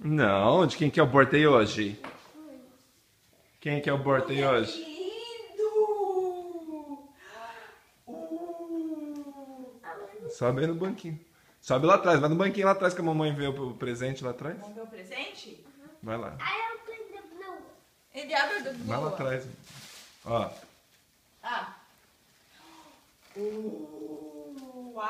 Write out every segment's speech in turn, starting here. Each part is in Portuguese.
Não, de quem que é o birthday hoje? Quem que é o birthday hoje? Lindo! Sobe aí no banquinho. Sobe lá atrás, vai no banquinho lá atrás que a mamãe vê o presente lá atrás. Vamos ver o presente? Vai lá. Ele abre do Vai lá atrás. Ó. Ah. Uau!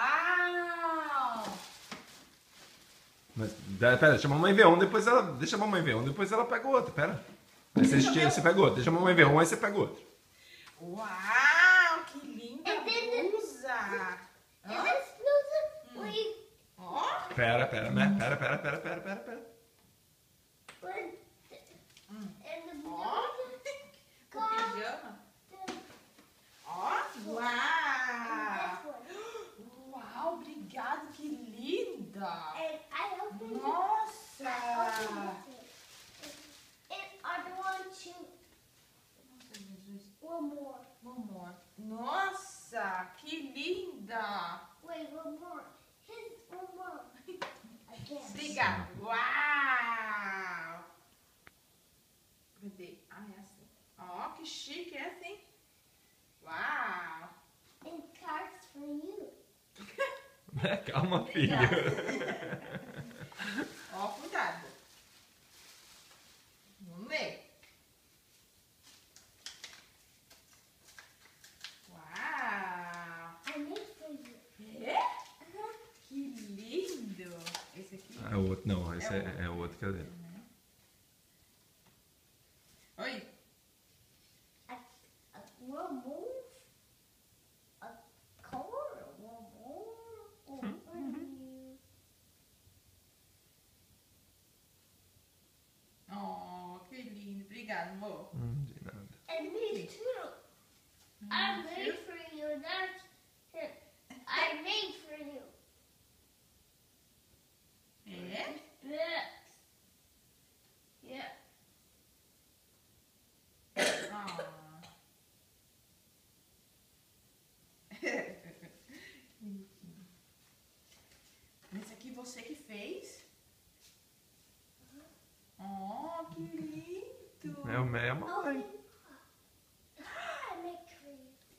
Mas, pera, deixa a mamãe ver um, depois ela. Deixa a mamãe ver um, depois ela pega o outro, pera. Aí você tira, você pega outro. Deixa a mamãe ver um, aí você pega o outro. Uau, que linda blusa! Ó. Pera. O pijama. Ó, uau! Uau, obrigado, que linda! Nossa! One more. Nossa, que linda! Obrigada. Uau! Cadê? Ah, é assim. Ó, que chique, é assim. Uau! Calma, filho. Ó, cuidado. Vamos ler. Uau! É? Que lindo! Esse aqui? É o outro, não, esse é o outro que é dele. Oi. Oh, que lindo. Obrigada, amor. De nada. É? Ah. Bonitinho. Esse aqui você que fez? Oh, que lindo! É o Mé e a mamãe.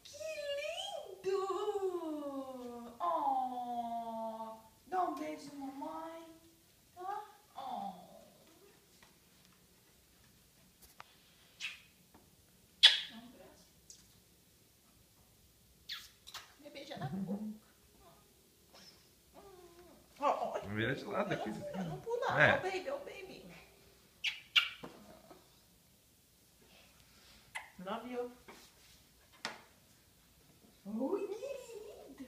Que lindo! Oh, dá um beijo, mamãe. Tá? Oh. Dá um abraço. Me beija na boca. Vira de lado aqui. Não pula, É. é o baby, é o baby. Love you. Ui, que lindo.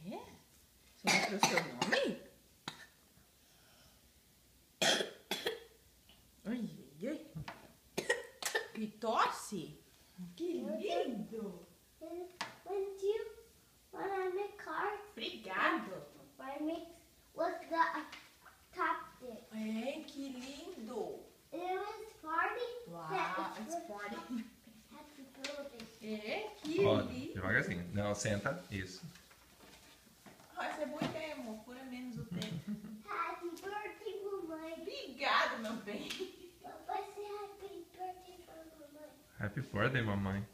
É? Você mostrou o seu nome? Ai, ai, ai. Que tosse? Que lindo. Obrigado. É, que lindo. Uau, it's party. É, que Ó, lindo. devagarzinho. Não, senta. Isso. Ah, essa é boa ideia, amor. Cura menos o tempo. Obrigado, meu bem. Happy birthday, mamãe.